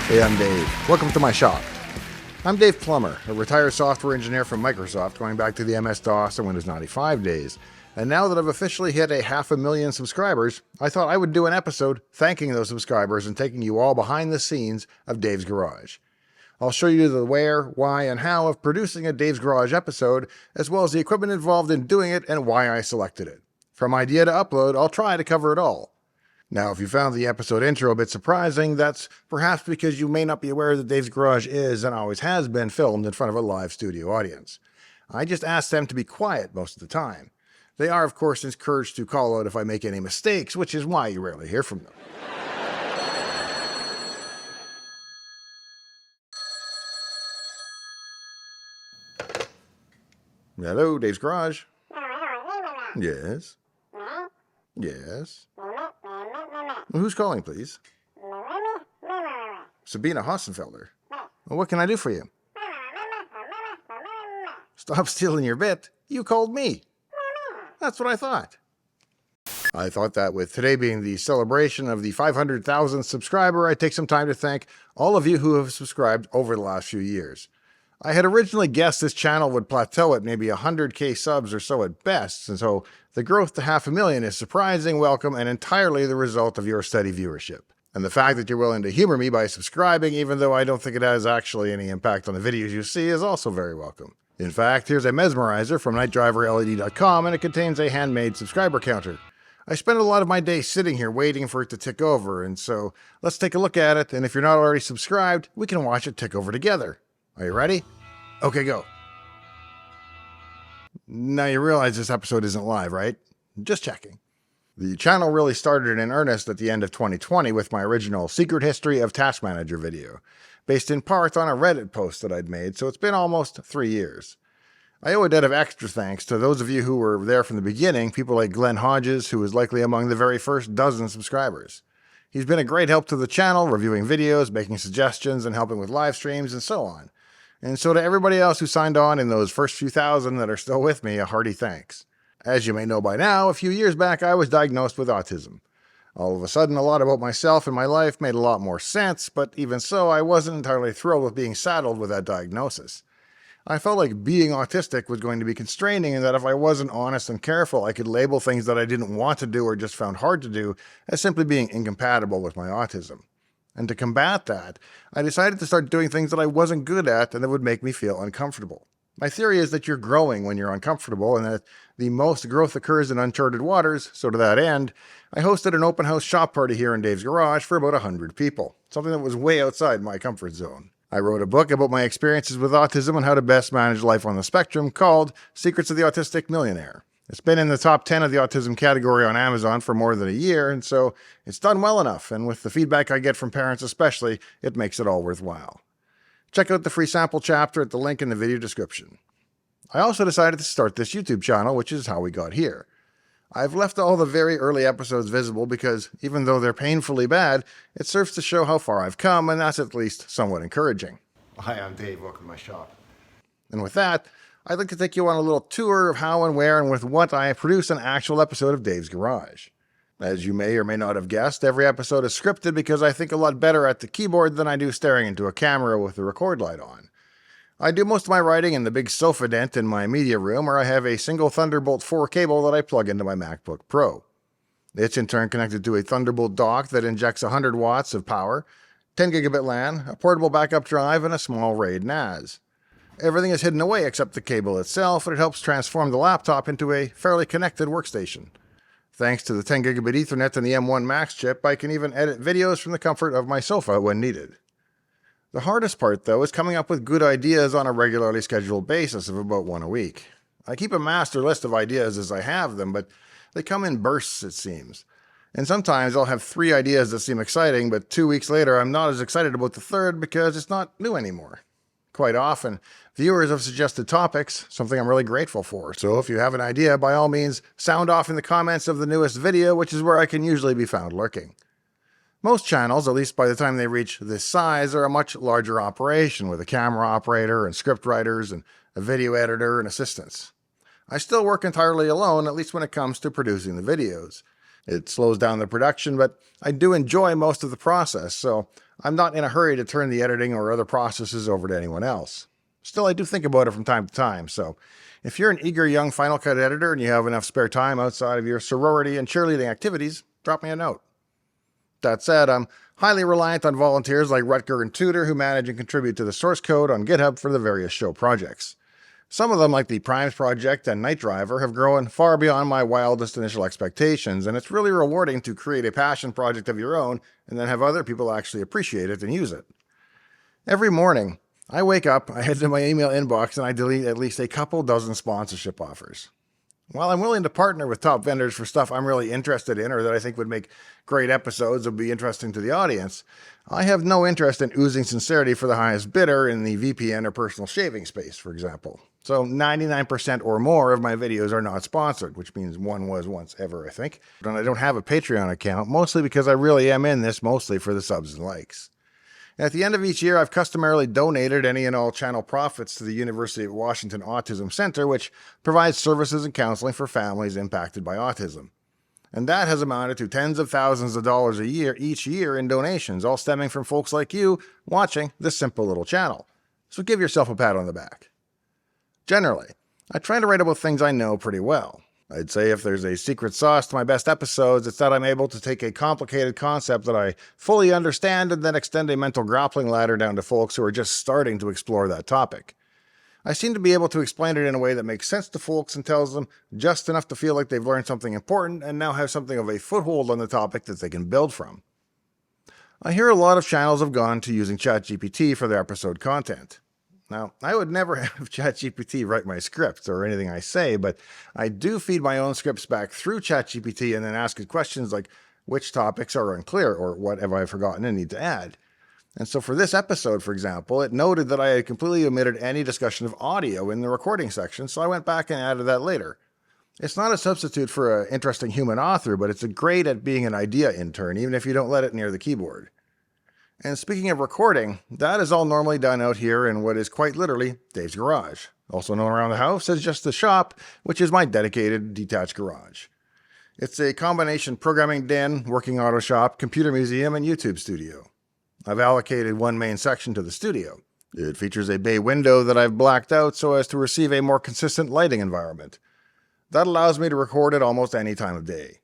Hey, I'm Dave. Welcome to my shop. I'm Dave Plummer, a retired software engineer from Microsoft going back to the MS-DOS and Windows 95 days. And now that I've officially hit 500,000 subscribers, I thought I would do an episode thanking those subscribers and taking you all behind the scenes of Dave's Garage. I'll show you the where, why, and how of producing a Dave's Garage episode, as well as the equipment involved in doing it and why I selected it. From idea to upload, I'll try to cover it all. Now, if you found the episode intro a bit surprising, that's perhaps because you may not be aware that Dave's Garage is and always has been filmed in front of a live studio audience. I just ask them to be quiet most of the time. They are, of course, encouraged to call out if I make any mistakes, which is why you rarely hear from them. Hello, Dave's Garage. Yes. Yes. Who's calling, please? Sabina Hossenfelder. Well, what can I do for you? Stop stealing your bit. You called me. That's what I thought. I thought that with today being the celebration of the 500,000th subscriber, I'd take some time to thank all of you who have subscribed over the last few years. I had originally guessed this channel would plateau at maybe 100k subs or so at best, and so the growth to 500,000 is surprising, welcome, and entirely the result of your steady viewership. And the fact that you're willing to humor me by subscribing, even though I don't think it has actually any impact on the videos you see, is also very welcome. In fact, here's a mesmerizer from nightdriverled.com, and it contains a handmade subscriber counter. I spend a lot of my day sitting here waiting for it to tick over, and so let's take a look at it, and if you're not already subscribed, we can watch it tick over together. Are you ready? Okay, go. Now you realize this episode isn't live, right? Just checking. The channel really started in earnest at the end of 2020 with my original Secret History of Task Manager video, based in part on a Reddit post that I'd made, so it's been almost 3 years. I owe a debt of extra thanks to those of you who were there from the beginning, people like Glenn Hodges, who was likely among the very first dozen subscribers. He's been a great help to the channel, reviewing videos, making suggestions, and helping with live streams, and so on. And so to everybody else who signed on in those first few thousand that are still with me, a hearty thanks. As you may know by now, a few years back I was diagnosed with autism. All of a sudden, a lot about myself and my life made a lot more sense, but even so, I wasn't entirely thrilled with being saddled with that diagnosis. I felt like being autistic was going to be constraining, and that if I wasn't honest and careful, I could label things that I didn't want to do or just found hard to do as simply being incompatible with my autism. And to combat that, I decided to start doing things that I wasn't good at and that would make me feel uncomfortable. My theory is that you're growing when you're uncomfortable, and that the most growth occurs in uncharted waters, so to that end, I hosted an open house shop party here in Dave's Garage for about 100 people, something that was way outside my comfort zone. I wrote a book about my experiences with autism and how to best manage life on the spectrum called Secrets of the Autistic Millionaire. It's been in the top 10 of the autism category on Amazon for more than a year, and so it's done well enough, and with the feedback I get from parents especially, it makes it all worthwhile. Check out the free sample chapter at the link in the video description. I also decided to start this YouTube channel, which is how we got here. I've left all the very early episodes visible because, even though they're painfully bad, it serves to show how far I've come, and that's at least somewhat encouraging. Hi, I'm Dave. Welcome to my shop. And with that, I'd like to take you on a little tour of how and where and with what I produce an actual episode of Dave's Garage. As you may or may not have guessed, every episode is scripted because I think a lot better at the keyboard than I do staring into a camera with the record light on. I do most of my writing in the big sofa dent in my media room, where I have a single Thunderbolt 4 cable that I plug into my MacBook Pro. It's in turn connected to a Thunderbolt dock that injects 100 watts of power, 10 gigabit LAN, a portable backup drive, and a small RAID NAS. Everything is hidden away except the cable itself, and it helps transform the laptop into a fairly connected workstation. Thanks to the 10 gigabit Ethernet and the M1 Max chip, I can even edit videos from the comfort of my sofa when needed. The hardest part, though, is coming up with good ideas on a regularly scheduled basis of about one a week. I keep a master list of ideas as I have them, but they come in bursts, it seems. And sometimes I'll have 3 ideas that seem exciting, but 2 weeks later I'm not as excited about the third because it's not new anymore. Quite often, viewers have suggested topics, something I'm really grateful for. So if you have an idea, by all means, sound off in the comments of the newest video, which is where I can usually be found lurking. Most channels, at least by the time they reach this size, are a much larger operation with a camera operator and script writers and a video editor and assistants. I still work entirely alone, at least when it comes to producing the videos. It slows down the production, but I do enjoy most of the process, so I'm not in a hurry to turn the editing or other processes over to anyone else. Still, I do think about it from time to time, so if you're an eager young Final Cut editor and you have enough spare time outside of your sorority and cheerleading activities, drop me a note. That said, I'm highly reliant on volunteers like Rutger and Tudor who manage and contribute to the source code on GitHub for the various show projects. Some of them, like the Primes project and Night Driver, have grown far beyond my wildest initial expectations, and it's really rewarding to create a passion project of your own and then have other people actually appreciate it and use it. Every morning, I wake up, I head to my email inbox, and I delete at least a couple dozen sponsorship offers. While I'm willing to partner with top vendors for stuff I'm really interested in or that I think would make great episodes or be interesting to the audience, I have no interest in oozing sincerity for the highest bidder in the VPN or personal shaving space, for example. So 99% or more of my videos are not sponsored, which means one was once ever, I think. And I don't have a Patreon account, mostly because I really am in this mostly for the subs and likes. At the end of each year, I've customarily donated any and all channel profits to the University of Washington Autism Center, which provides services and counseling for families impacted by autism. And that has amounted to tens of thousands of dollars each year in donations, all stemming from folks like you watching this simple little channel. So give yourself a pat on the back. Generally, I try to write about things I know pretty well. I'd say if there's a secret sauce to my best episodes, it's that I'm able to take a complicated concept that I fully understand and then extend a mental grappling ladder down to folks who are just starting to explore that topic. I seem to be able to explain it in a way that makes sense to folks and tells them just enough to feel like they've learned something important and now have something of a foothold on the topic that they can build from. I hear a lot of channels have gone to using ChatGPT for their episode content. Now, I would never have ChatGPT write my scripts or anything I say, but I do feed my own scripts back through ChatGPT and then ask it questions like which topics are unclear or what have I forgotten and need to add. And so for this episode, for example, it noted that I had completely omitted any discussion of audio in the recording section, so I went back and added that later. It's not a substitute for an interesting human author, but it's great at being an idea intern, even if you don't let it near the keyboard. And speaking of recording, that is all normally done out here in what is quite literally Dave's garage, also known around the house as just the shop, which is my dedicated detached garage. It's a combination programming den, working auto shop, computer museum, and YouTube studio. I've allocated one main section to the studio. It features a bay window that I've blacked out so as to receive a more consistent lighting environment. That allows me to record at almost any time of day.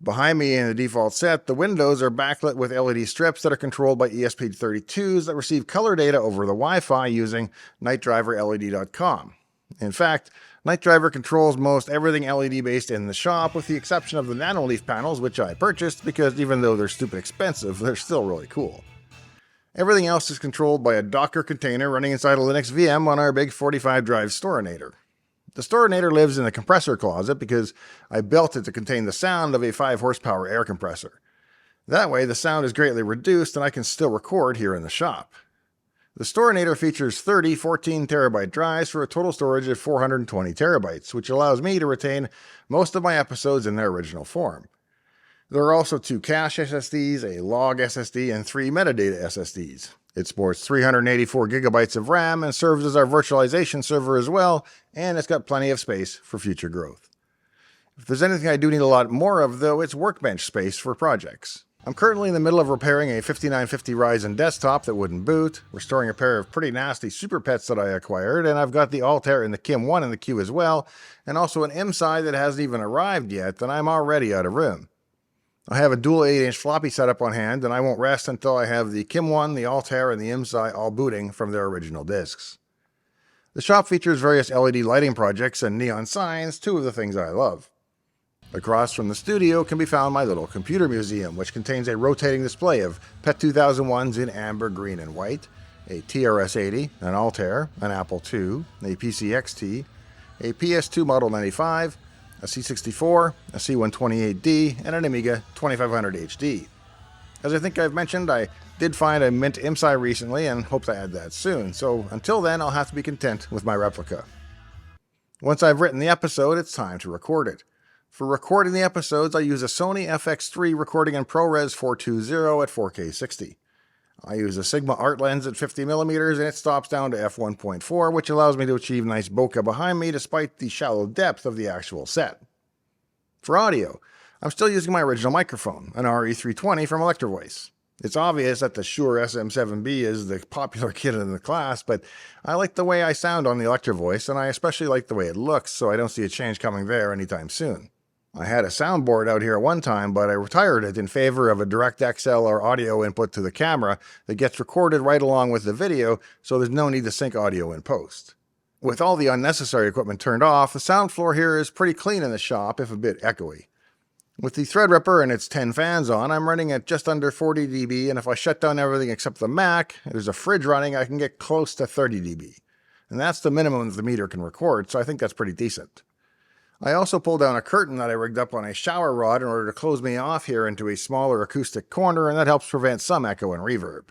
Behind me in the default set, the windows are backlit with LED strips that are controlled by ESP32s that receive color data over the Wi-Fi using nightdriverled.com. In fact, Night Driver controls most everything LED-based in the shop, with the exception of the nanoleaf panels, which I purchased because even though they're stupid expensive, they're still really cool. Everything else is controlled by a Docker container running inside a Linux VM on our big 45-drive Storinator. The Storinator lives in the compressor closet because I built it to contain the sound of a 5-horsepower air compressor. That way, the sound is greatly reduced and I can still record here in the shop. The Storinator features 30 14-terabyte drives for a total storage of 420 terabytes, which allows me to retain most of my episodes in their original form. There are also 2 cache SSDs, a log SSD, and 3 metadata SSDs. It sports 384 gigabytes of RAM and serves as our virtualization server as well, and it's got plenty of space for future growth. If there's anything I do need a lot more of, though, it's workbench space for projects. I'm currently in the middle of repairing a 5950 Ryzen desktop that wouldn't boot, restoring a pair of pretty nasty Super Pets that I acquired, and I've got the Altair and the Kim 1 in the queue as well, and also an MSI that hasn't even arrived yet, and I'm already out of room. I have a dual 8-inch floppy setup on hand, and I won't rest until I have the Kim 1, the Altair, and the MSI all booting from their original discs. The shop features various LED lighting projects and neon signs, 2 of the things I love. Across from the studio can be found my little computer museum, which contains a rotating display of PET 2001s in amber, green, and white, a TRS-80, an Altair, an Apple II, a PCXT, a PS2 Model 95, a C64, a C128D, and an Amiga 2500 HD. As I think I've mentioned, I did find a mint MSI recently and hope to add that soon, so until then I'll have to be content with my replica. Once I've written the episode, it's time to record it. For recording the episodes, I use a Sony FX3 recording in ProRes 420 at 4K 60. I use a Sigma art lens at 50mm and it stops down to f1.4, which allows me to achieve nice bokeh behind me despite the shallow depth of the actual set. For audio, I'm still using my original microphone, an RE320 from Electrovoice. It's obvious that the Shure SM7B is the popular kit in the class, but I like the way I sound on the Electrovoice, and I especially like the way it looks, so I don't see a change coming there anytime soon. I had a soundboard out here at one time, but I retired it in favor of a DirectXL or audio input to the camera that gets recorded right along with the video, so there's no need to sync audio in post. With all the unnecessary equipment turned off, the sound floor here is pretty clean in the shop, if a bit echoey. With the Threadripper and its 10 fans on, I'm running at just under 40 dB, and if I shut down everything except the Mac, there's a fridge running, I can get close to 30 dB. And that's the minimum that the meter can record, so I think that's pretty decent. I also pulled down a curtain that I rigged up on a shower rod in order to close me off here into a smaller acoustic corner, and that helps prevent some echo and reverb.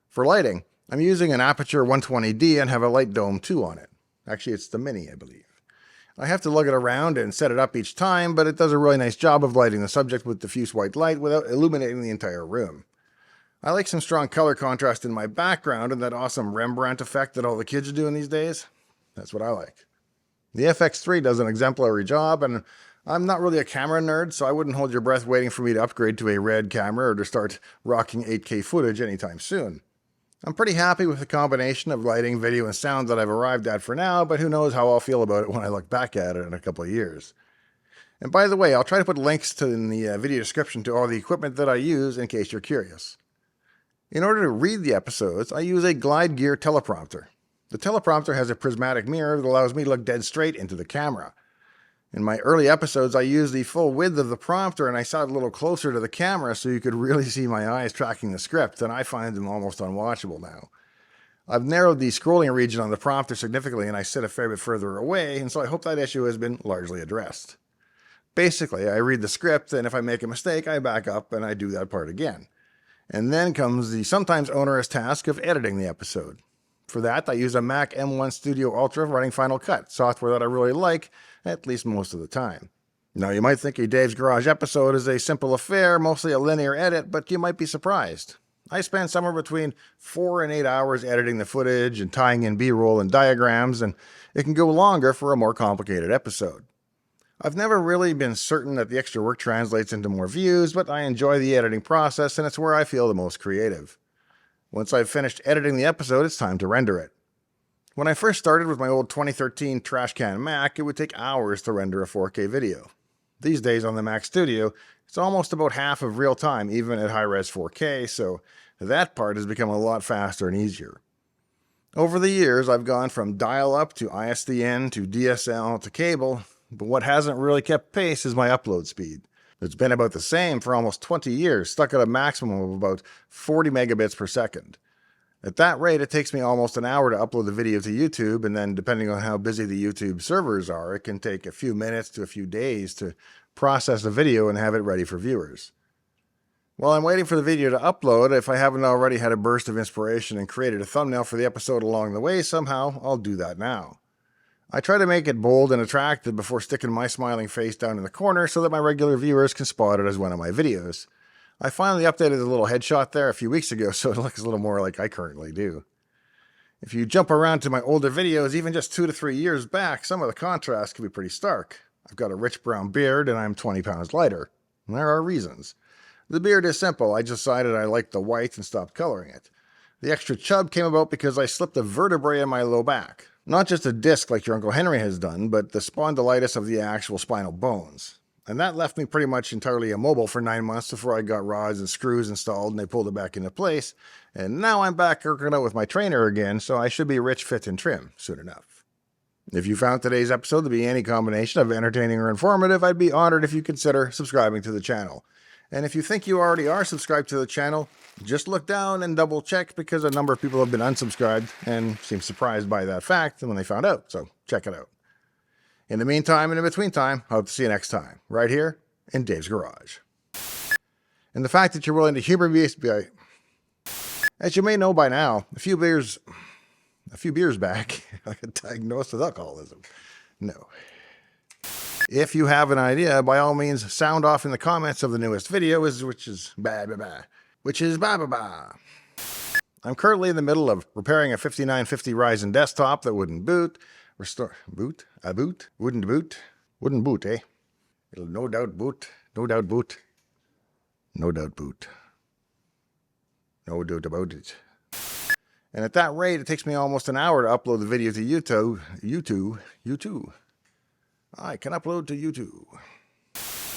For lighting, I'm using an Aperture 120D and have a light dome 2 on it. Actually, it's the Mini, I believe. I have to lug it around and set it up each time, but it does a really nice job of lighting the subject with diffuse white light without illuminating the entire room. I like some strong color contrast in my background and that awesome Rembrandt effect that all the kids are doing these days. That's what I like. The FX3 does an exemplary job, and I'm not really a camera nerd, so I wouldn't hold your breath waiting for me to upgrade to a RED camera or to start rocking 8K footage anytime soon. I'm pretty happy with the combination of lighting, video, and sound that I've arrived at for now, but who knows how I'll feel about it when I look back at it in a couple of years. And by the way, I'll try to put links in the video description to all the equipment that I use in case you're curious. In order to read the episodes, I use a Glide Gear teleprompter. The teleprompter has a prismatic mirror that allows me to look dead straight into the camera. In my early episodes, I used the full width of the prompter and I sat a little closer to the camera so you could really see my eyes tracking the script, and I find them almost unwatchable now. I've narrowed the scrolling region on the prompter significantly and I sit a fair bit further away, and so I hope that issue has been largely addressed. Basically, I read the script, and if I make a mistake, I back up and I do that part again. And then comes the sometimes onerous task of editing the episode. For that, I use a Mac M1 Studio Ultra running Final Cut, software that I really like, at least most of the time. Now, you might think a Dave's Garage episode is a simple affair, mostly a linear edit, but you might be surprised. I spend somewhere between 4 and 8 hours editing the footage and tying in B-roll and diagrams, and it can go longer for a more complicated episode. I've never really been certain that the extra work translates into more views, but I enjoy the editing process, and it's where I feel the most creative. Once I've finished editing the episode, it's time to render it. When I first started with my old 2013 trash can Mac, it would take hours to render a 4K video. These days on the Mac Studio, it's almost about half of real time, even at high-res 4K, so that part has become a lot faster and easier. Over the years, I've gone from dial-up to ISDN to DSL to cable, but what hasn't really kept pace is my upload speed. It's been about the same for almost 20 years, stuck at a maximum of about 40 megabits per second. At that rate, it takes me almost an hour to upload the video to YouTube, and then depending on how busy the YouTube servers are, it can take a few minutes to a few days to process the video and have it ready for viewers. While I'm waiting for the video to upload, if I haven't already had a burst of inspiration and created a thumbnail for the episode along the way somehow, I'll do that now. I try to make it bold and attractive before sticking my smiling face down in the corner so that my regular viewers can spot it as one of my videos. I finally updated the little headshot there a few weeks ago so it looks a little more like I currently do. If you jump around to my older videos, even just 2 to 3 years back, some of the contrast can be pretty stark. I've got a rich brown beard and I'm 20 pounds lighter. And there are reasons. The beard is simple. I decided I liked the white and stopped coloring it. The extra chub came about because I slipped a vertebrae in my low back. Not just a disc like your Uncle Henry has done, but the spondylitis of the actual spinal bones. And that left me pretty much entirely immobile for 9 months before I got rods and screws installed and they pulled it back into place. And now I'm back working out with my trainer again, so I should be rich, fit, and trim soon enough. If you found today's episode to be any combination of entertaining or informative, I'd be honored if you consider subscribing to the channel. And if you think you already are subscribed to the channel, just look down and double check because a number of people have been unsubscribed and seem surprised by that fact when they found out, so check it out. In the meantime and in between time, I hope to see you next time, right here in Dave's Garage. And the fact that you're willing to humor me, as you may know by now, a few beers back, I got diagnosed with alcoholism. No. If you have an idea, by all means, sound off in the comments of the newest video, which is ba ba ba. I'm currently in the middle of repairing a 5950 Ryzen desktop that wouldn't boot. Wouldn't boot, eh? It'll no doubt boot No doubt boot. No doubt boot. No doubt about it. And at that rate, it takes me almost an hour to upload the video to YouTube. I can upload to YouTube.